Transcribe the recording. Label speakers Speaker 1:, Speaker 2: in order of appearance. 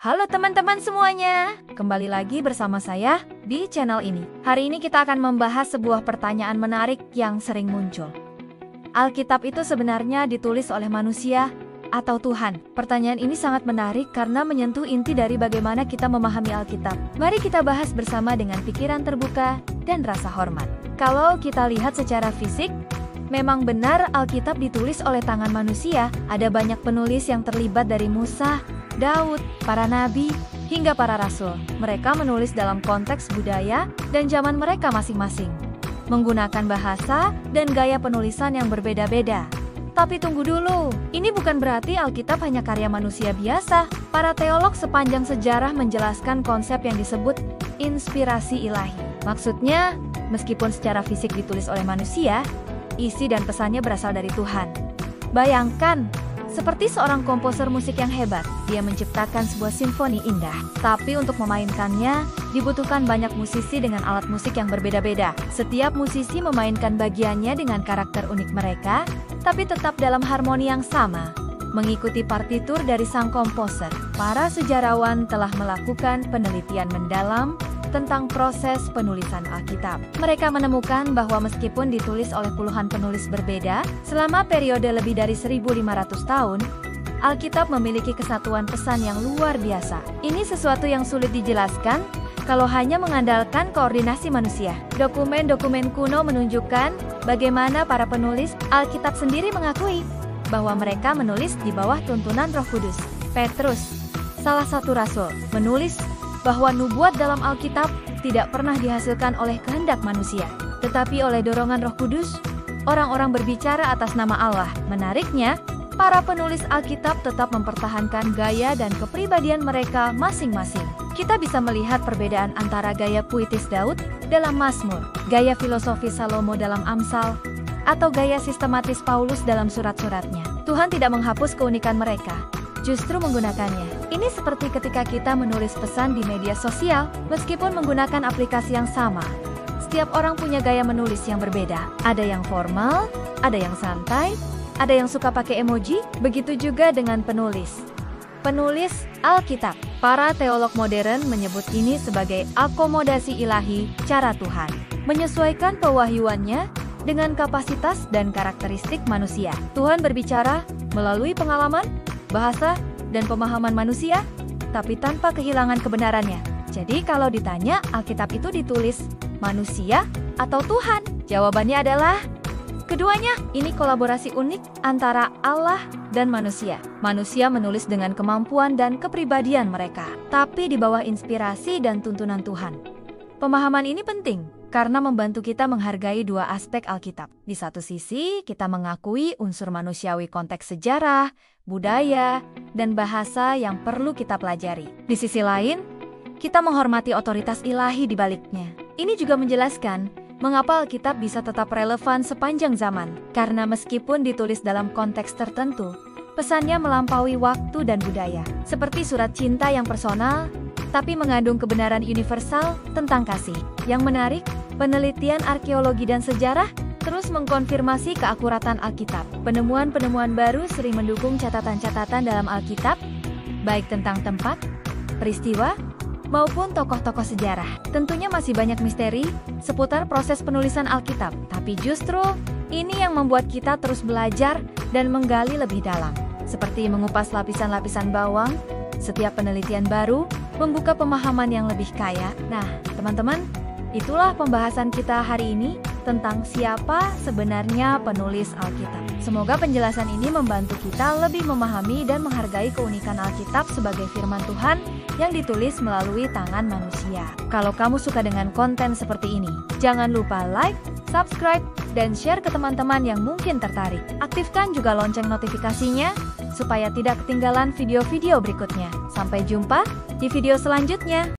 Speaker 1: Halo teman-teman semuanya, kembali lagi bersama saya di channel ini. Hari ini kita akan membahas sebuah pertanyaan menarik yang sering muncul. Alkitab itu sebenarnya ditulis oleh manusia atau Tuhan? Pertanyaan ini sangat menarik karena menyentuh inti dari bagaimana kita memahami Alkitab. Mari kita bahas bersama dengan pikiran terbuka dan rasa hormat. Kalau kita lihat secara fisik, memang benar Alkitab ditulis oleh tangan manusia. Ada banyak penulis yang terlibat dari Musa, Daud, para nabi, hingga para rasul. Mereka menulis dalam konteks budaya dan zaman mereka masing-masing, menggunakan bahasa dan gaya penulisan yang berbeda-beda. Tapi tunggu dulu, ini bukan berarti Alkitab hanya karya manusia biasa. Para teolog sepanjang sejarah menjelaskan konsep yang disebut inspirasi ilahi. Maksudnya, meskipun secara fisik ditulis oleh manusia, isi dan pesannya berasal dari Tuhan. Bayangkan, seperti seorang komposer musik yang hebat, dia menciptakan sebuah simfoni indah. Tapi untuk memainkannya, dibutuhkan banyak musisi dengan alat musik yang berbeda-beda. Setiap musisi memainkan bagiannya dengan karakter unik mereka, tapi tetap dalam harmoni yang sama, mengikuti partitur dari sang komposer. Para sejarawan telah melakukan penelitian mendalam tentang proses penulisan Alkitab. Mereka menemukan bahwa meskipun ditulis oleh puluhan penulis berbeda, selama periode lebih dari 1.500 tahun, Alkitab memiliki kesatuan pesan yang luar biasa. Ini sesuatu yang sulit dijelaskan kalau hanya mengandalkan koordinasi manusia. Dokumen-dokumen kuno menunjukkan bagaimana para penulis Alkitab sendiri mengakui bahwa mereka menulis di bawah tuntunan Roh Kudus. Petrus, salah satu rasul, menulis bahwa nubuat dalam Alkitab tidak pernah dihasilkan oleh kehendak manusia, tetapi oleh dorongan Roh Kudus. Orang-orang berbicara atas nama Allah. Menariknya, para penulis Alkitab tetap mempertahankan gaya dan kepribadian mereka masing-masing. Kita bisa melihat perbedaan antara gaya puitis Daud dalam Mazmur, gaya filosofi Salomo dalam Amsal, atau gaya sistematis Paulus dalam surat-suratnya. Tuhan tidak menghapus keunikan mereka, justru menggunakannya. Ini seperti ketika kita menulis pesan di media sosial, meskipun menggunakan aplikasi yang sama. Setiap orang punya gaya menulis yang berbeda. Ada yang formal, ada yang santai, ada yang suka pakai emoji, begitu juga dengan penulis. Penulis Alkitab. Para teolog modern menyebut ini sebagai akomodasi ilahi, cara Tuhan menyesuaikan pewahyuannya dengan kapasitas dan karakteristik manusia. Tuhan berbicara melalui pengalaman, bahasa, dan pemahaman manusia, tapi tanpa kehilangan kebenarannya. Jadi kalau ditanya Alkitab itu ditulis manusia atau Tuhan? Jawabannya adalah keduanya. Ini kolaborasi unik antara Allah dan manusia. Manusia menulis dengan kemampuan dan kepribadian mereka, tapi di bawah inspirasi dan tuntunan Tuhan. Pemahaman ini penting karena membantu kita menghargai dua aspek Alkitab. Di satu sisi, kita mengakui unsur manusiawi konteks sejarah, budaya, dan bahasa yang perlu kita pelajari. Di sisi lain, kita menghormati otoritas ilahi di baliknya. Ini juga menjelaskan mengapa Alkitab bisa tetap relevan sepanjang zaman. Karena meskipun ditulis dalam konteks tertentu, pesannya melampaui waktu dan budaya. Seperti surat cinta yang personal, tapi mengandung kebenaran universal tentang kasih. Yang menarik, penelitian arkeologi dan sejarah terus mengkonfirmasi keakuratan Alkitab. Penemuan-penemuan baru sering mendukung catatan-catatan dalam Alkitab, baik tentang tempat, peristiwa, maupun tokoh-tokoh sejarah. Tentunya masih banyak misteri seputar proses penulisan Alkitab, tapi justru ini yang membuat kita terus belajar dan menggali lebih dalam. Seperti mengupas lapisan-lapisan bawang, setiap penelitian baru membuka pemahaman yang lebih kaya. Nah, teman-teman, itulah pembahasan kita hari ini tentang siapa sebenarnya penulis Alkitab. Semoga penjelasan ini membantu kita lebih memahami dan menghargai keunikan Alkitab sebagai firman Tuhan yang ditulis melalui tangan manusia. Kalau kamu suka dengan konten seperti ini, jangan lupa like, subscribe, dan share ke teman-teman yang mungkin tertarik. Aktifkan juga lonceng notifikasinya supaya tidak ketinggalan video-video berikutnya. Sampai jumpa di video selanjutnya.